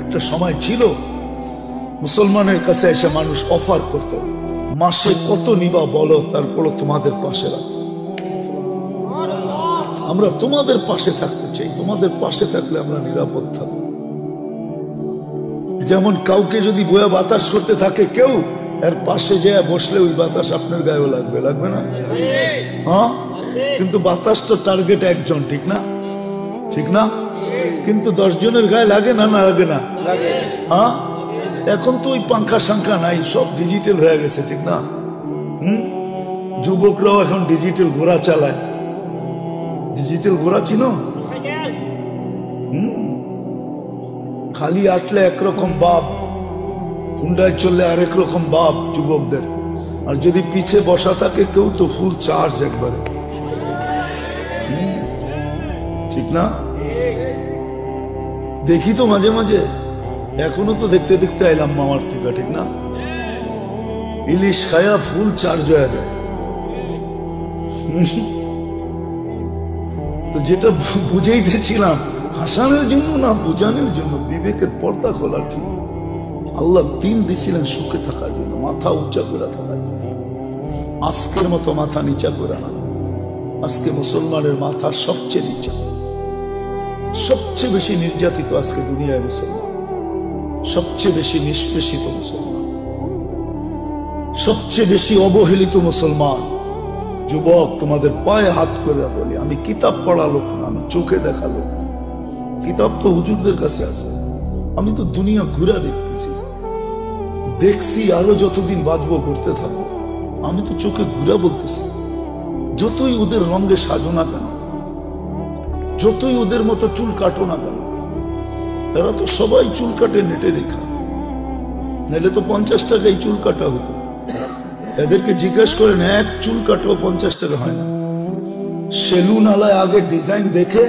একটা সময় ছিল মুসলমানের কাছে এসে মানুষ অফার করত, মাসে কত নিবা বলো, তারপর তোমাদের পাশে রাখো, আমরা তোমাদের পাশে থাকতে চাই, তোমাদের পাশে থাকলে আমরা নিরাপদ থাকবো। যেমন কাউকে যদি বয়া বাতাস করতে থাকে কেউ, এর পাশে যে বসলে ওই বাতাস আপনার গায়েও লাগবে, লাগবে না? হ্যাঁ, কিন্তু বাতাস তো টার্গেট একজন, ঠিক না? ঠিক না? কিন্তু 10 জনের গায়ে লাগে না, না লাগে না? হ্যাঁ, এখন তো ওই পাঙ্খা সাংখা নাই, সব ডিজিটাল হয়ে গেছে, ঠিক না? যুবকরাও এখন ডিজিটাল ঘোড়া চালায়। ডিজিটাল ঘোড়া চিনো? খালি আটলে একরকম বাপ, হুন্ডায় চললে আরেক রকম বাপ যুবকদের, আর যদি পিছে বসা থাকে কেউ তো ফুল চার্জ একবারে, ঠিক না? দেখি তো মাঝে মাঝে, এখনো তো দেখতে দেখতে আইলাম মামার থেকে, ঠিক না? ইলিশ খায়া ফুল চার্জ হয়ে যায়। তো যেটা বুঝাইতেছিলাম, হাসানের জন্য না, বুঝানোর জন্য, বিবেকের পর্দা খোলার জন্য। আল্লাহ দিন দিছিলেন সুখে থাকার জন্য, মাথা উঁচা করে থাকার জন্য। আজকের মতো মাথা নিচা করে না। আজকে মুসলমানের মাথা সবচেয়ে নিচা, সবচেয়ে বেশি নির্যাতিত আজকে দুনিয়ায় মুসলমান, সবচেয়ে বেশি নিষ্পেষিত মুসলমান, সবচেয়ে বেশি অবহেলিত মুসলমান। যুবক, তোমাদের পায়ে হাত করে বলি, আমি কিতাব পড়া লোক না, আমি চোখে দেখা লোক। কিতাব তো হুজুরদের কাছে আছে, আমি তো দুনিয়া ঘুরে দেখতেছি, দেখছি, আরো যতদিন বাঁচবো করতে থাকবো। আমি তো চোখে ঘুরে বলতেছি, যতই ওদের রঙে সাজো না কেন, যতই ওদের মতো চুল কাটো না কেন, এরা তো সবাই চুল কাটে নেটে দেখা, নাহলে তো 50 টাকায় চুল কাটা হতো। এদেরকে জিজ্ঞাসা করেন, এক চুল কাটলেও 50 টাকা হয় না। সেলুন আলায় আগে ডিজাইন দেখে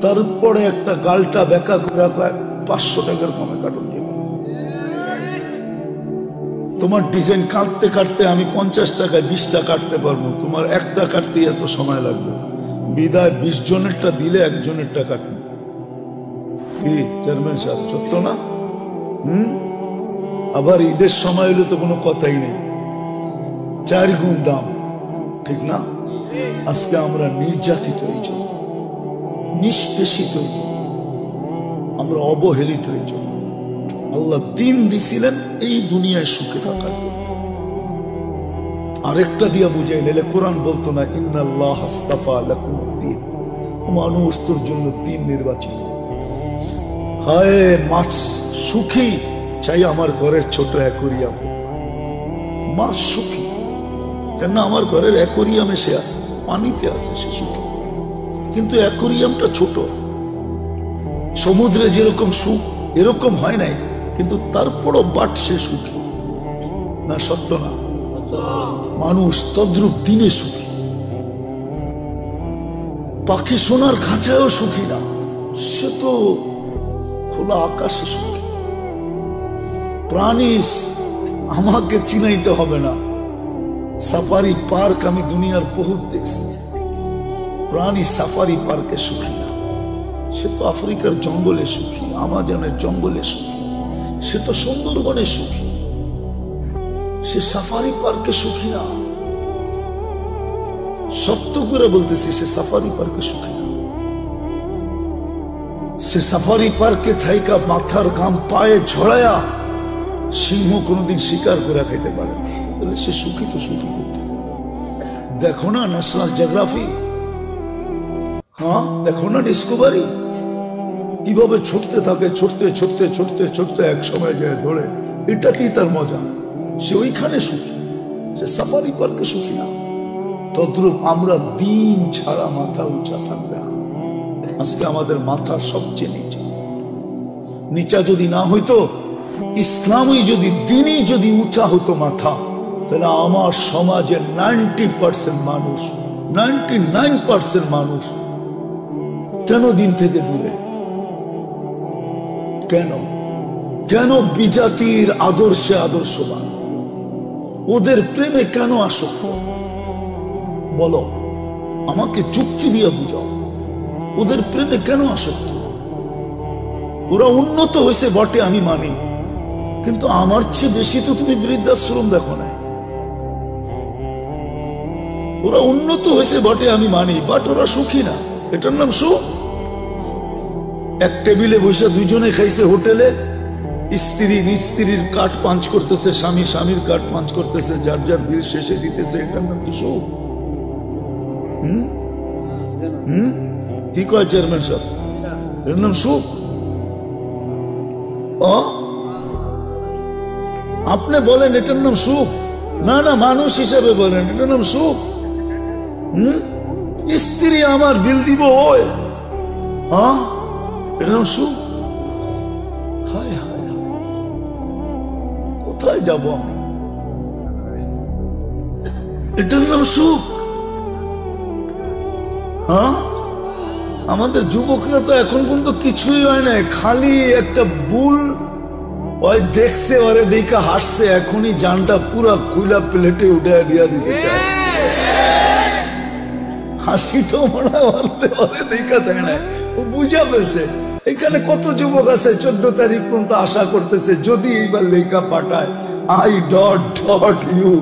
তারপরে একটা গালটা বেঁকা করে 500 টাকার কমে কাটুন। তোমার ডিজাইন কাটতে কাটতে আমি 50 টাকায় 20টা কাটতে পারবো, তোমার একটা কাটতে এত সময় লাগবে। বিদায় 20 জনেরটা দিলে একজনেরটা কাটবে। কি চেয়ারম্যান সাহেব, সত্য না? আবার ঈদের সময় হলে তো কোনো কথাই নেই, 4 গুণ দাম, ঠিক না? আজকে আমরা নির্যাতিত হয়েছ, নিষ্পেষিত হয়েছ, আমরা অবহেলিত হয়েছ। আল্লাহ দিন দিছিলেন এই দুনিয়ায় সুখে থাকার জন্য। আরেকটা দিয়া বুঝাই, নাহলে কোরআন বলতো না, ইন্নাল্লাহ আস্তাফা লাকুমুদ্দিন, মানুষ তোর জন্য দিন নির্বাচিত। হায় মাছ সুখী চাই আমার ঘরের ছোট অ্যাকোরিয়াম, মাছ সুখী, কেন আমার ঘরের অ্যাকোরিয়ামে সে আছে, পানিতে আছে, সে সুখী। কিন্তু অ্যাকোরিয়ামটা ছোট, সমুদ্রে যেরকম সুখ এরকম হয় নাই, কিন্তু তারপরও বাট সে সুখী না? সত্য না? মানুষ তদ্রুপ দিনে সুখী, পাখি সোনার খাঁচায়ও সুখী না, সে তো খোলা আকাশে সুখী। প্রাণী আমাকে চিনাইতে হবে না, সাফারি পার্ক আমি দুনিয়ার বহুত দেখছি, প্রাণী সাফারি পার্কে সুখী না। সে তো আফ্রিকার জঙ্গলে সুখী, আমাজনের জঙ্গলে সুখী, সে তো সুন্দরবনে সুখী, সে সাফারি পার্কে সুখী না। সত্য করে বলতেছি, সে সাফারি পার্কে সুখী না। সে সাফারি পার্কে থাইকা মাথার ঘাম পায়ে ঝরায়া সিংহ কোনোদিন শিকার করে খাইতে পারে না, তাহলে সে সুখী তো সুখী করতে। দেখো না ন্যাশনাল জিওগ্রাফি, হ্যাঁ দেখো না ডিসকভারি, কিভাবে ছুটতে থাকে, ছুটতে ছুটতে ছুটতে ছুটতে এক সময় যায় ধরে। এটাকেই তার মজা, সে ওইখানে সুখী, সে সাফারি পার্কে সুখী না। তদ্রূপ আমরা দিন ছাড়া মাথা উঁচা থাকবে না। আজকে আমাদের মাথা সবচেয়ে নিচা। নিচা যদি না হইতো, ইসলামই যদি, দিনই যদি উঁচা হতো মাথা, তাহলে আমার সমাজের 90% মানুষ, 99% মানুষ কেন দিন থেকে দূরে? কেন কেন বিজাতির আদর্শে আদর্শবান? ওদের প্রেমে কেন আসক্ত? বলো, আমাকে যুক্তি দিয়ে বুঝাও, ওদের প্রেমে কেন আসক্ত? ওরা উন্নত হয়েছে বটে আমি মানি, কিন্তু আমার চেয়ে বেশি তো তুমি বৃদ্ধাশ্রম দেখো না। ওরা উন্নত হয়েছে বটে আমি মানি, বাট ওরা সুখী না। এটার নাম সুখ? এক টেবিলে বসে দুইজনে খাইছে হোটেলে, স্ত্রী স্ত্রীর কাঠ পাঞ্চ করতেছে, স্বামী স্বামীর কাঠ পাঞ্চ করতেছে, যার যার বিল শেষে দিতেছে। এটার নাম কি সুখ? কি কয় চেয়ারম্যান সাহেব? এর নাম সুখ? আপনি বলেন এটার নাম সুখ? না না, মানুষ হিসাবে বলেন এটার নাম সুখ? স্ত্রী আমার বিল দিব ওই, এটার নাম সুখ? হায় হায় হায়, কোথায় যাব আমি? এটার নাম সুখ? আমাদের যুবকরা তো এখন পর্যন্ত কিছুই হয় না, খালি একটা বুল ওই দেখছে, ওরে দেখা হাসছে, এখনই জানটা পুরা কুইলা প্লেটে উঠে দিয়া দিতে চায়। হাসিটা মনে হয় দেখা দেয় না, ও বুঝা পেয়েছে। এখানে কত যুবক আছে 14 তারিখ পর্যন্ত আশা করতেছে যদি এইবার লেখা পাঠায় আই ডট ডট ইউ।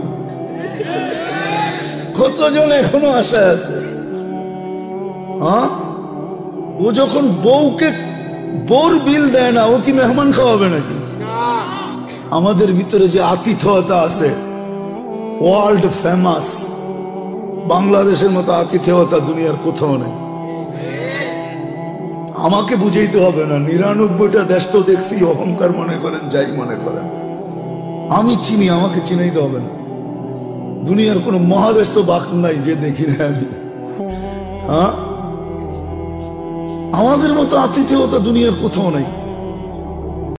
কতজন এখনো আশায় আছে? ও যখন বউকে বোর বিল দেয় না, ও কি মেহমান খাওয়াবে নাকি? আমাদের ভিতরে যে আতিথেয়তা আছে, ওয়ার্ল্ড ফেমাস, বাংলাদেশের মতো আতিথেয়তা দুনিয়ার কোথাও নেই। আমাকে বুঝাইতে হবে না, 99টা দেশ তো দেখছি, অহংকার মনে করেন যাই মনে করেন, আমি চিনি, আমাকে চিনাইতে হবে না। দুনিয়ার কোন মহাদেশ তো বাক নাই যে দেখি না আমি। আমাদের মতো আতিথেয়তা দুনিয়ার কোথাও নাই।